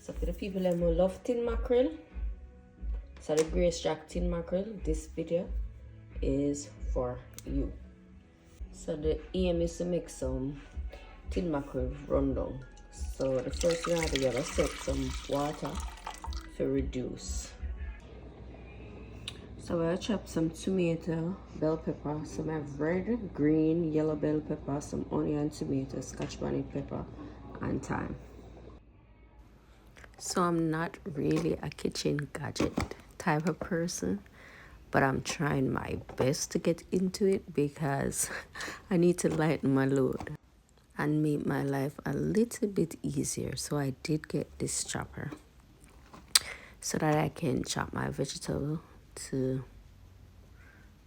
So for the people who love tin mackerel, so the Grace Jack tin mackerel, this video is for you. So the aim is to make some tin mackerel rundown. So the first thing I have to do is set some water to reduce. So I chop some tomato, bell pepper, some have red, green, yellow bell pepper, some onion, tomato, scotch bonnet pepper, and thyme. So I'm not really a kitchen gadget type of person, but I'm trying my best to get into it because I need to lighten my load and make my life a little bit easier. So I did get this chopper so that I can chop my vegetable to,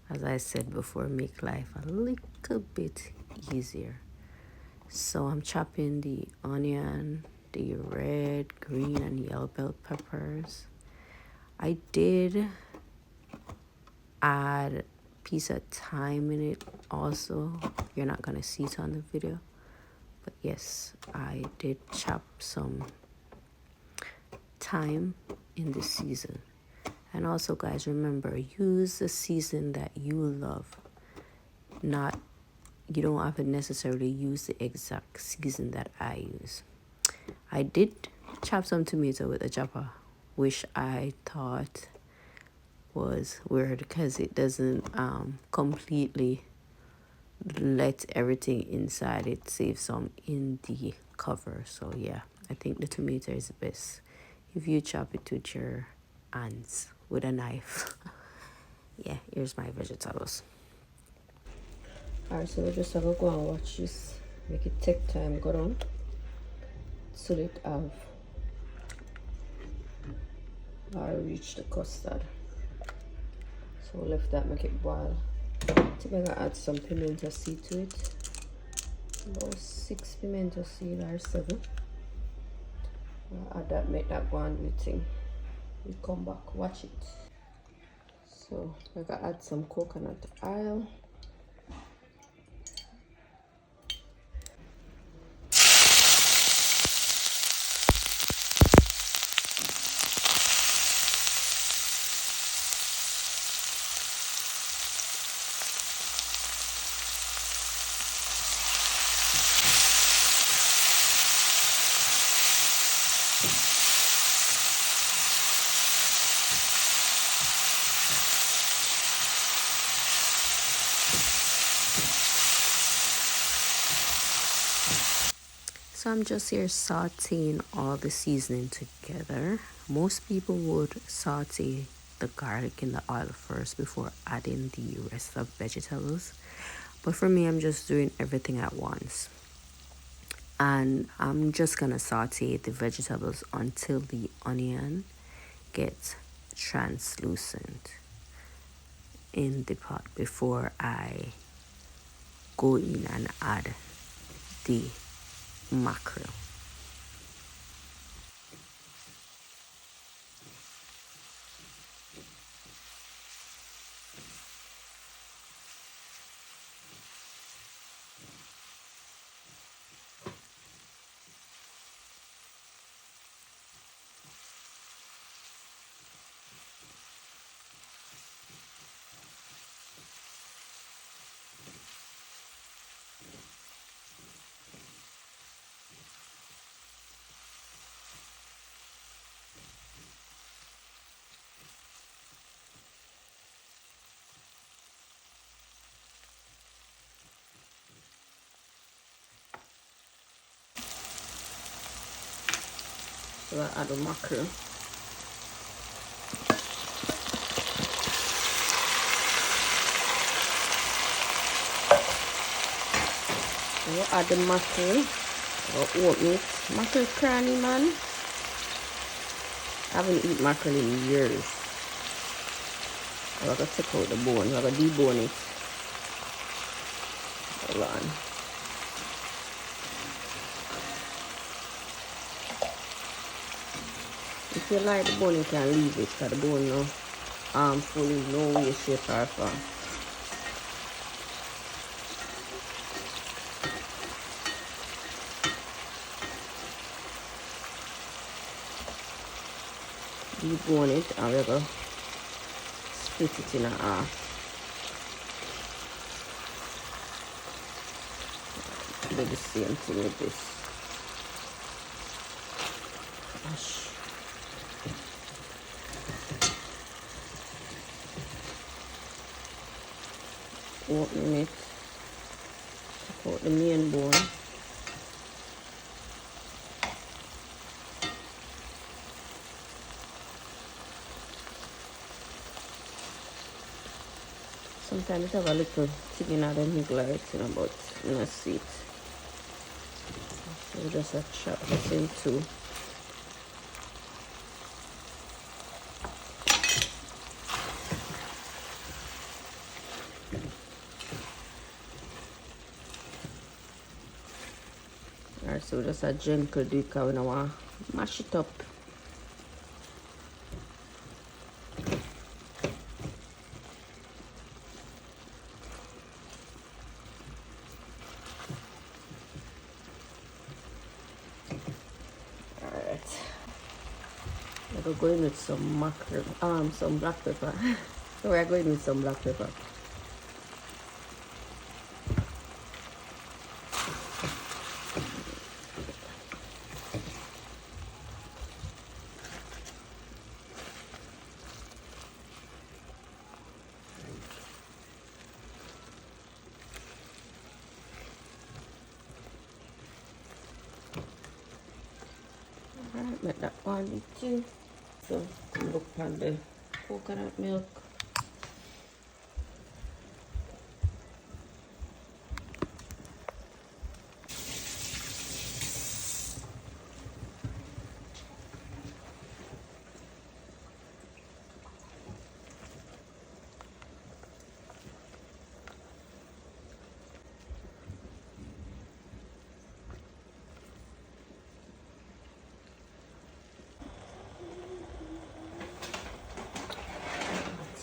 as I said before, make life a little bit easier. So I'm chopping the onion, the red, green, and yellow bell peppers. I did add a piece of thyme in it also. You're not gonna see it on the video, but yes, I did chop some thyme in this season. And also, guys, remember, use the season that you love. You don't have to necessarily use the exact season that I use. I did chop some tomato with a chopper, which I thought was weird because it doesn't completely let everything inside. It saves some in the cover. So yeah, I think the tomato is the best if you chop it with your hands with a knife. Yeah, here's my vegetables. Alright, so we're just gonna go and watch this, make it take time, go down till it have reach the custard. So we'll let that make it boil. I think I'm gonna add some pimento seed to it. About 6 pimento seed or 7. I'll add that, make that go and do thing. We come back, watch it. So I'm gonna add some coconut oil. So I'm just here sauteing all the seasoning together. Most people would saute the garlic in the oil first before adding the rest of vegetables. But for me, I'm just doing everything at once. And I'm just gonna saute the vegetables until the onion gets translucent in the pot before I go in and add the mackerel. So I add the mackerel. I add the mackerel. I'll open it. Mackerel cranny, man. I haven't eaten mackerel in years. I'm gonna take out the bone. I'm gonna debone it. Hold on. If you like the bone, you can leave it, because the bone no fully no way, shape, or form. debone it and we're going to split it in half. Do the same thing with this. Gosh. Open it. Take out the main bone. Sometimes it have a little thing in the middle, it's in about in a seat. So we just chop this in two. Alright, so just a gentle do it because we don't want to mash it up. We're going with some mackerel, some black pepper. So we're going with some black pepper. Alright, make that one too. So look on the coconut milk.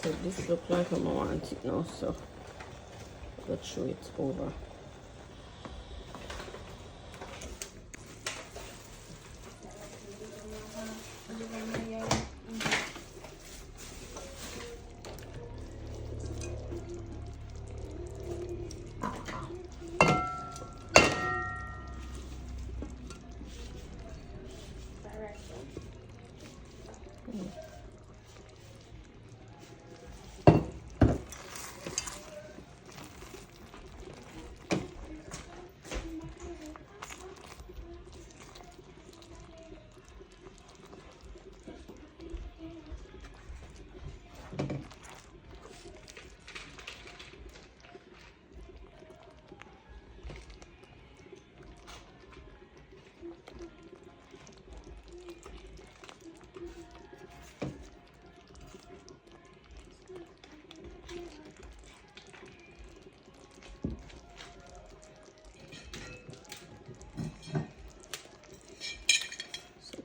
So this looks like I want it now, so let's show it over.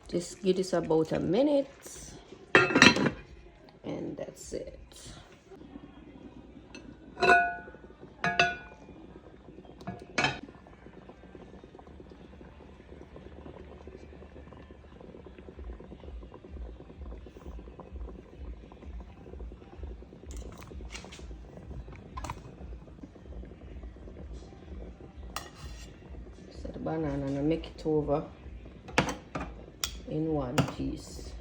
Just give this about a minute and that's it. So the banana and I make it over in one piece.